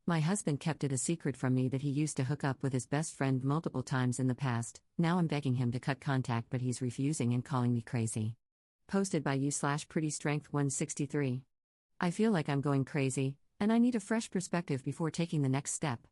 My husband kept it a secret from me that he used to hook up with his best friend multiple times in the past. Now I'm begging him to cut contact, but he's refusing and calling me crazy. Posted by you/prettystrength163. I feel like I'm going crazy, and I need a fresh perspective before taking the next step.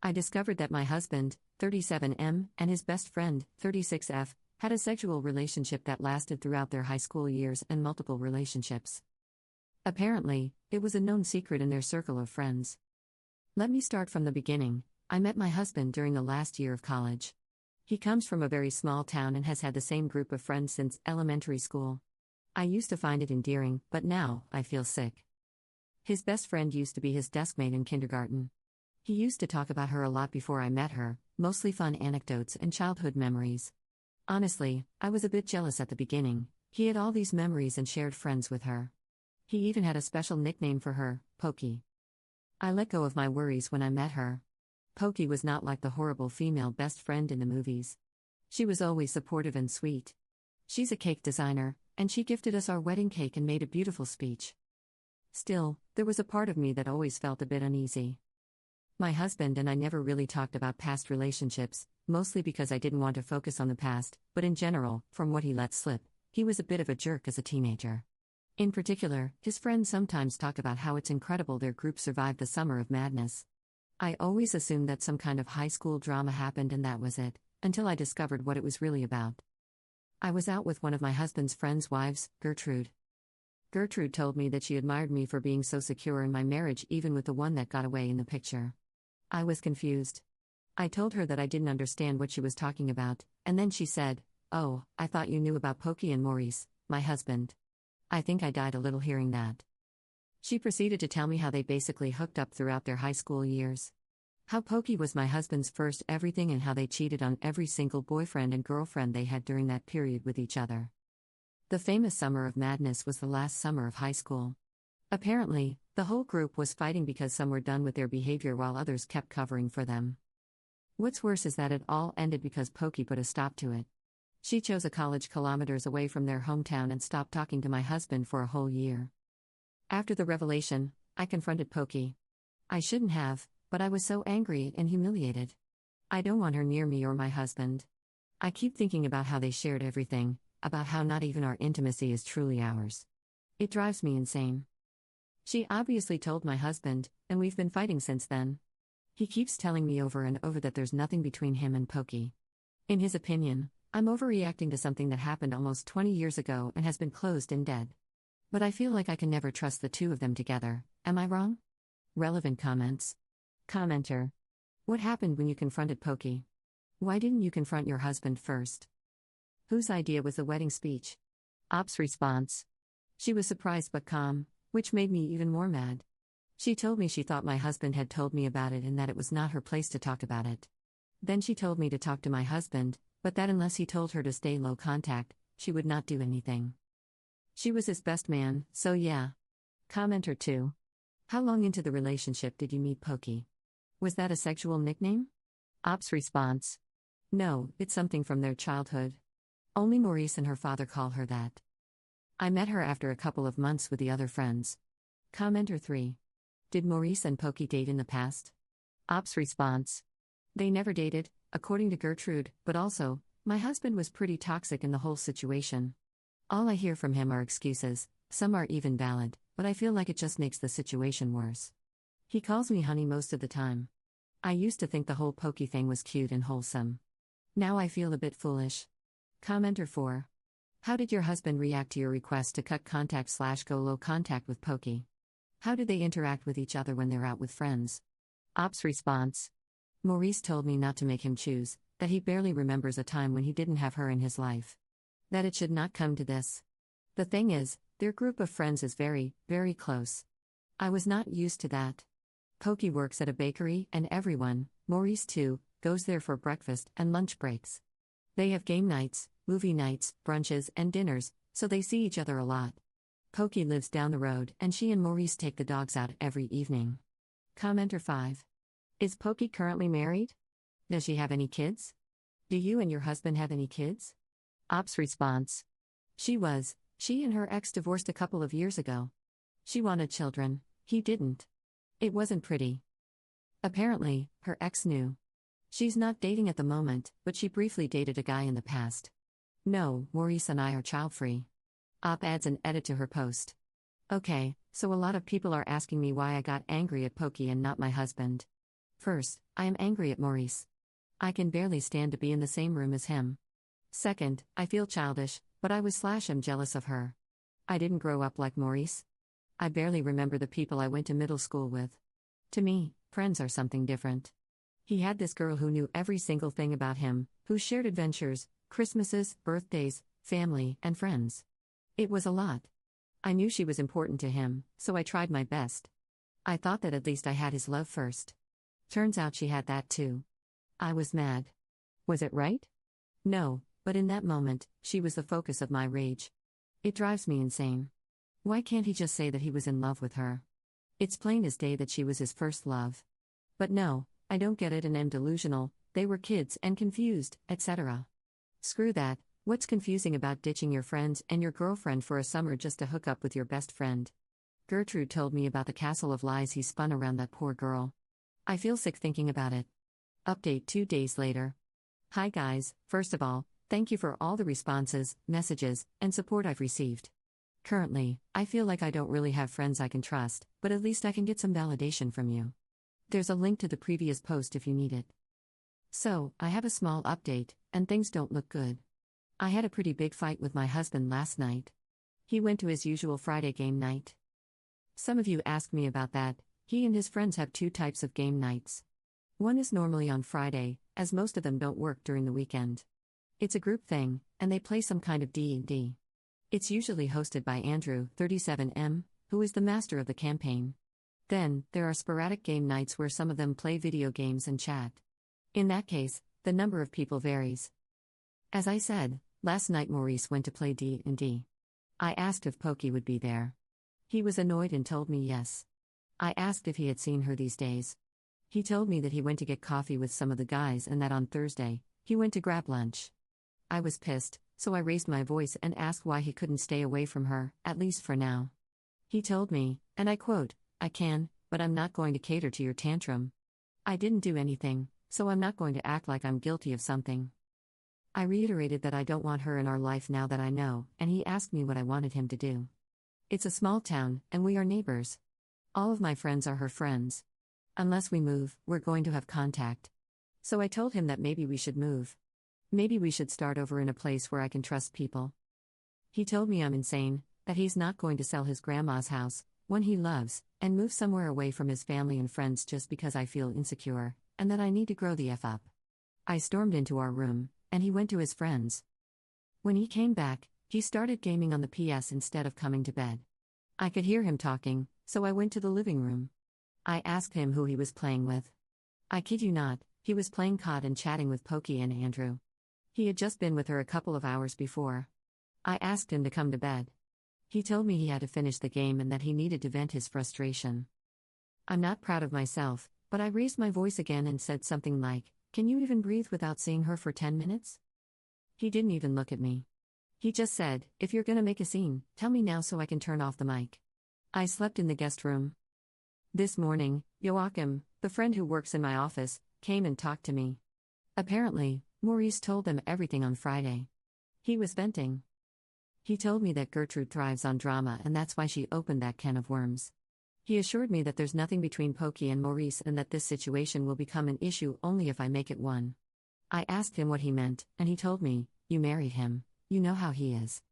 I discovered that my husband, 37M, and his best friend, 36F, had a sexual relationship that lasted throughout their high school years and multiple relationships. Apparently, it was a known secret in their circle of friends. Let me start from the beginning. I met my husband during the last year of college. He comes from a very small town and has had the same group of friends since elementary school. I used to find it endearing, but now, I feel sick. His best friend used to be his deskmate in kindergarten. He used to talk about her a lot before I met her, mostly fun anecdotes and childhood memories. Honestly, I was a bit jealous at the beginning. He had all these memories and shared friends with her. He even had a special nickname for her, Pokey. I let go of my worries when I met her. Pokey was not like the horrible female best friend in the movies. She was always supportive and sweet. She's a cake designer, and she gifted us our wedding cake and made a beautiful speech. Still, there was a part of me that always felt a bit uneasy. My husband and I never really talked about past relationships, mostly because I didn't want to focus on the past, but in general, from what he let slip, he was a bit of a jerk as a teenager. In particular, his friends sometimes talk about how it's incredible their group survived the summer of madness. I always assumed that some kind of high school drama happened and that was it, until I discovered what it was really about. I was out with one of my husband's friends' wives, Gertrude. Gertrude told me that she admired me for being so secure in my marriage even with the one that got away in the picture. I was confused. I told her that I didn't understand what she was talking about, and then she said, "Oh, I thought you knew about Pokey and Maurice, my husband." I think I died a little hearing that. She proceeded to tell me how they basically hooked up throughout their high school years. How Pokey was my husband's first everything and how they cheated on every single boyfriend and girlfriend they had during that period with each other. The famous summer of madness was the last summer of high school. Apparently, the whole group was fighting because some were done with their behavior while others kept covering for them. What's worse is that it all ended because Pokey put a stop to it. She chose a college kilometers away from their hometown and stopped talking to my husband for a whole year. After the revelation, I confronted Pokey. I shouldn't have, but I was so angry and humiliated. I don't want her near me or my husband. I keep thinking about how they shared everything, about how not even our intimacy is truly ours. It drives me insane. She obviously told my husband, and we've been fighting since then. He keeps telling me over and over that there's nothing between him and Pokey. In his opinion, I'm overreacting to something that happened almost 20 years ago and has been closed and dead. But I feel like I can never trust the two of them together. Am I wrong? Relevant comments. Commenter. What happened when you confronted Pokey? Why didn't you confront your husband first? Whose idea was the wedding speech? Ops response. She was surprised but calm, which made me even more mad. She told me she thought my husband had told me about it and that it was not her place to talk about it. Then she told me to talk to my husband, but that unless he told her to stay low contact, she would not do anything. She was his best man, so yeah. Commenter 2. How long into the relationship did you meet Pokey? Was that a sexual nickname? Ops response. No, it's something from their childhood. Only Maurice and her father call her that. I met her after a couple of months with the other friends. Commenter 3. Did Maurice and Pokey date in the past? Ops response. They never dated, according to Gertrude, but also, my husband was pretty toxic in the whole situation. All I hear from him are excuses, some are even valid, but I feel like it just makes the situation worse. He calls me honey most of the time. I used to think the whole Pokey thing was cute and wholesome. Now I feel a bit foolish. Commenter 4. How did your husband react to your request to cut contact/go low contact with Pokey? How do they interact with each other when they're out with friends? Ops response. Maurice told me not to make him choose, that he barely remembers a time when he didn't have her in his life. That it should not come to this. The thing is, their group of friends is very, very close. I was not used to that. Pokey works at a bakery and everyone, Maurice too, goes there for breakfast and lunch breaks. They have game nights, movie nights, brunches, and dinners, so they see each other a lot. Pokey lives down the road and she and Maurice take the dogs out every evening. Commenter 5. Is Pokey currently married? Does she have any kids? Do you and your husband have any kids? Ops response. She and her ex divorced a couple of years ago. She wanted children, he didn't. It wasn't pretty. Apparently, her ex knew. She's not dating at the moment, but she briefly dated a guy in the past. No, Maurice and I are child-free. Op adds an edit to her post. Okay, so a lot of people are asking me why I got angry at Pokey and not my husband. First, I am angry at Maurice. I can barely stand to be in the same room as him. Second, I feel childish, but am jealous of her. I didn't grow up like Maurice. I barely remember the people I went to middle school with. To me, friends are something different. He had this girl who knew every single thing about him, who shared adventures, Christmases, birthdays, family, and friends. It was a lot. I knew she was important to him, so I tried my best. I thought that at least I had his love first. Turns out she had that too. I was mad. Was it right? No, but in that moment, she was the focus of my rage. It drives me insane. Why can't he just say that he was in love with her? It's plain as day that she was his first love. But no, I don't get it and am delusional, they were kids and confused, etc. Screw that, what's confusing about ditching your friends and your girlfriend for a summer just to hook up with your best friend? Gertrude told me about the castle of lies he spun around that poor girl. I feel sick thinking about it. Update 2 days later. Hi guys, first of all, thank you for all the responses, messages, and support I've received. Currently, I feel like I don't really have friends I can trust, but at least I can get some validation from you. There's a link to the previous post if you need it. So, I have a small update, and things don't look good. I had a pretty big fight with my husband last night. He went to his usual Friday game night. Some of you asked me about that. He and his friends have 2 types of game nights. One is normally on Friday, as most of them don't work during the weekend. It's a group thing, and they play some kind of D&D. It's usually hosted by Andrew, 37M, who is the master of the campaign. Then, there are sporadic game nights where some of them play video games and chat. In that case, the number of people varies. As I said, last night Maurice went to play D&D. I asked if Pokey would be there. He was annoyed and told me yes. I asked if he had seen her these days. He told me that he went to get coffee with some of the guys and that on Thursday, he went to grab lunch. I was pissed, so I raised my voice and asked why he couldn't stay away from her, at least for now. He told me, and I quote, "I can, but I'm not going to cater to your tantrum. I didn't do anything, so I'm not going to act like I'm guilty of something." I reiterated that I don't want her in our life now that I know, and he asked me what I wanted him to do. It's a small town, and we are neighbors. All of my friends are her friends. Unless we move, we're going to have contact. So I told him that maybe we should move. Maybe we should start over in a place where I can trust people. He told me I'm insane, that he's not going to sell his grandma's house, one he loves, and move somewhere away from his family and friends just because I feel insecure, and that I need to grow the F up. I stormed into our room, and he went to his friends. When he came back, he started gaming on the PS instead of coming to bed. I could hear him talking, so I went to the living room. I asked him who he was playing with. I kid you not, he was playing COD and chatting with Pokey and Andrew. He had just been with her a couple of hours before. I asked him to come to bed. He told me he had to finish the game and that he needed to vent his frustration. I'm not proud of myself, but I raised my voice again and said something like, "Can you even breathe without seeing her for 10 minutes?" He didn't even look at me. He just said, "If you're gonna make a scene, tell me now so I can turn off the mic." I slept in the guest room. This morning, Joachim, the friend who works in my office, came and talked to me. Apparently, Maurice told them everything on Friday. He was venting. He told me that Gertrude thrives on drama and that's why she opened that can of worms. He assured me that there's nothing between Pokey and Maurice and that this situation will become an issue only if I make it one. I asked him what he meant, and he told me, "You married him, you know how he is.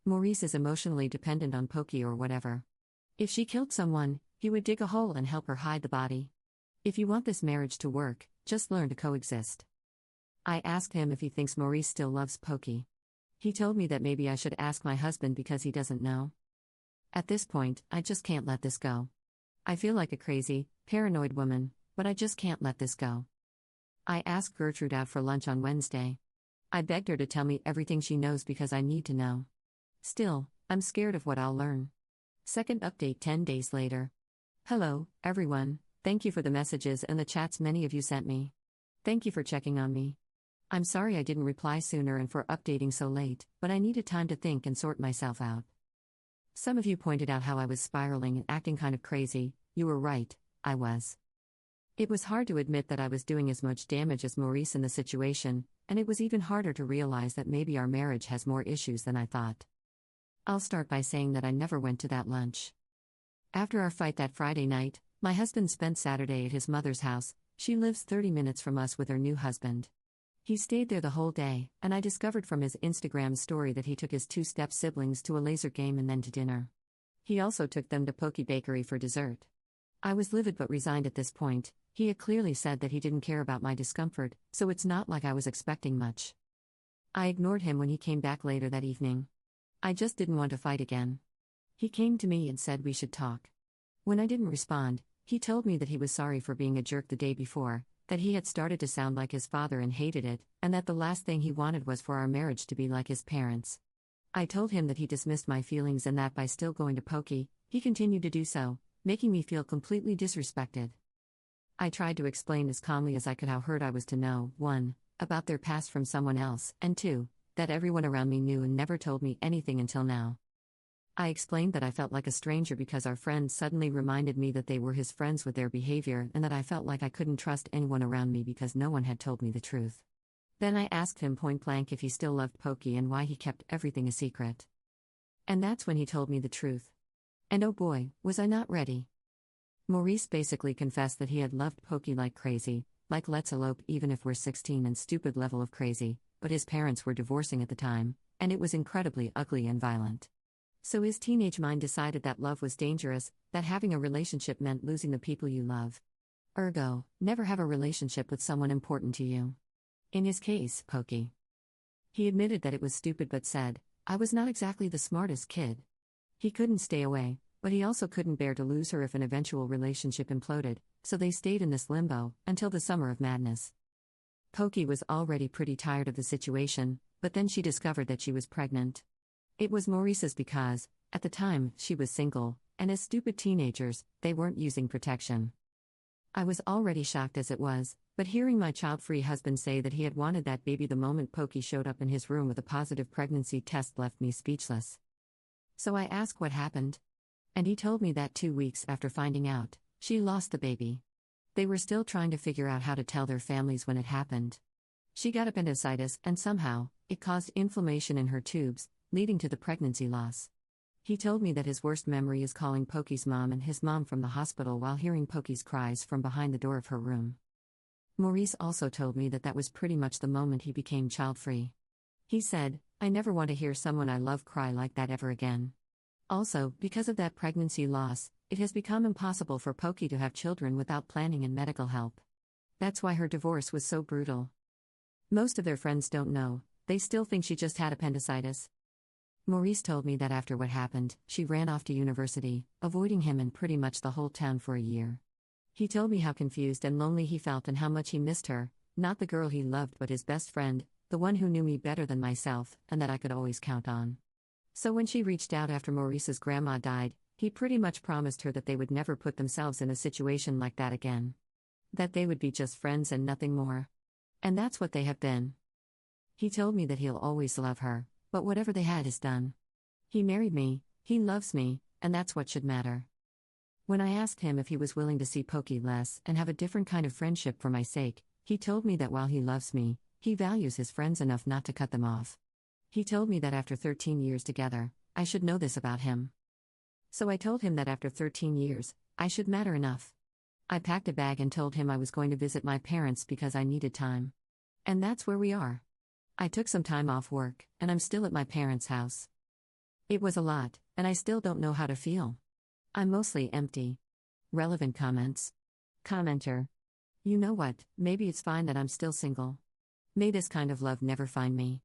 Maurice is emotionally dependent on Pokey or whatever. If she killed someone, he would dig a hole and help her hide the body. If you want this marriage to work, just learn to coexist." I asked him if he thinks Maurice still loves Pokey. He told me that maybe I should ask my husband because he doesn't know. At this point, I just can't let this go. I feel like a crazy, paranoid woman, but I just can't let this go. I asked Gertrude out for lunch on Wednesday. I begged her to tell me everything she knows because I need to know. Still, I'm scared of what I'll learn. Second update 10 days later. Hello, everyone, thank you for the messages and the chats many of you sent me. Thank you for checking on me. I'm sorry I didn't reply sooner and for updating so late, but I needed time to think and sort myself out. Some of you pointed out how I was spiraling and acting kind of crazy. You were right, I was. It was hard to admit that I was doing as much damage as Maurice in the situation, and it was even harder to realize that maybe our marriage has more issues than I thought. I'll start by saying that I never went to that lunch. After our fight that Friday night, my husband spent Saturday at his mother's house. She lives 30 minutes from us with her new husband. He stayed there the whole day, and I discovered from his Instagram story that he took his two step siblings to a laser game and then to dinner. He also took them to Poke Bakery for dessert. I was livid but resigned at this point. He had clearly said that he didn't care about my discomfort, so it's not like I was expecting much. I ignored him when he came back later that evening. I just didn't want to fight again. He came to me and said we should talk. When I didn't respond, he told me that he was sorry for being a jerk the day before, that he had started to sound like his father and hated it, and that the last thing he wanted was for our marriage to be like his parents. I told him that he dismissed my feelings and that by still going to Poke, he continued to do so, making me feel completely disrespected. I tried to explain as calmly as I could how hurt I was to know, 1, about their past from someone else, and 2, that everyone around me knew and never told me anything until now. I explained that I felt like a stranger because our friends suddenly reminded me that they were his friends with their behavior and that I felt like I couldn't trust anyone around me because no one had told me the truth. Then I asked him point blank if he still loved Poke and why he kept everything a secret. And that's when he told me the truth. And oh boy, was I not ready. Maurice basically confessed that he had loved Poke like crazy, like let's elope even if we're 16 and stupid level of crazy, but his parents were divorcing at the time, and it was incredibly ugly and violent. So his teenage mind decided that love was dangerous, that having a relationship meant losing the people you love. Ergo, never have a relationship with someone important to you. In his case, Poke. He admitted that it was stupid but said, I was not exactly the smartest kid. He couldn't stay away, but he also couldn't bear to lose her if an eventual relationship imploded, so they stayed in this limbo until the summer of madness. Poke was already pretty tired of the situation, but then she discovered that she was pregnant. It was Maurice's because, at the time, she was single, and as stupid teenagers, they weren't using protection. I was already shocked as it was, but hearing my child-free husband say that he had wanted that baby the moment Poke showed up in his room with a positive pregnancy test left me speechless. So I asked what happened. And he told me that 2 weeks after finding out, she lost the baby. They were still trying to figure out how to tell their families when it happened. She got appendicitis and somehow, it caused inflammation in her tubes, leading to the pregnancy loss. He told me that his worst memory is calling Poke's mom and his mom from the hospital while hearing Poke's cries from behind the door of her room. Maurice also told me that that was pretty much the moment he became child-free. He said, I never want to hear someone I love cry like that ever again. Also, because of that pregnancy loss, it has become impossible for Poke to have children without planning and medical help. That's why her divorce was so brutal. Most of their friends don't know, they still think she just had appendicitis. Maurice told me that after what happened, she ran off to university, avoiding him and pretty much the whole town for a year. He told me how confused and lonely he felt and how much he missed her, not the girl he loved but his best friend, the one who knew me better than myself, and that I could always count on. So when she reached out after Maurice's grandma died, he pretty much promised her that they would never put themselves in a situation like that again. That they would be just friends and nothing more. And that's what they have been. He told me that he'll always love her, but whatever they had is done. He married me, he loves me, and that's what should matter. When I asked him if he was willing to see Poke less and have a different kind of friendship for my sake, he told me that while he loves me, he values his friends enough not to cut them off. He told me that after 13 years together, I should know this about him. So I told him that after 13 years, I should matter enough. I packed a bag and told him I was going to visit my parents because I needed time. And that's where we are. I took some time off work, and I'm still at my parents' house. It was a lot, and I still don't know how to feel. I'm mostly empty. Relevant comments. Commenter. You know what, maybe it's fine that I'm still single. May this kind of love never find me.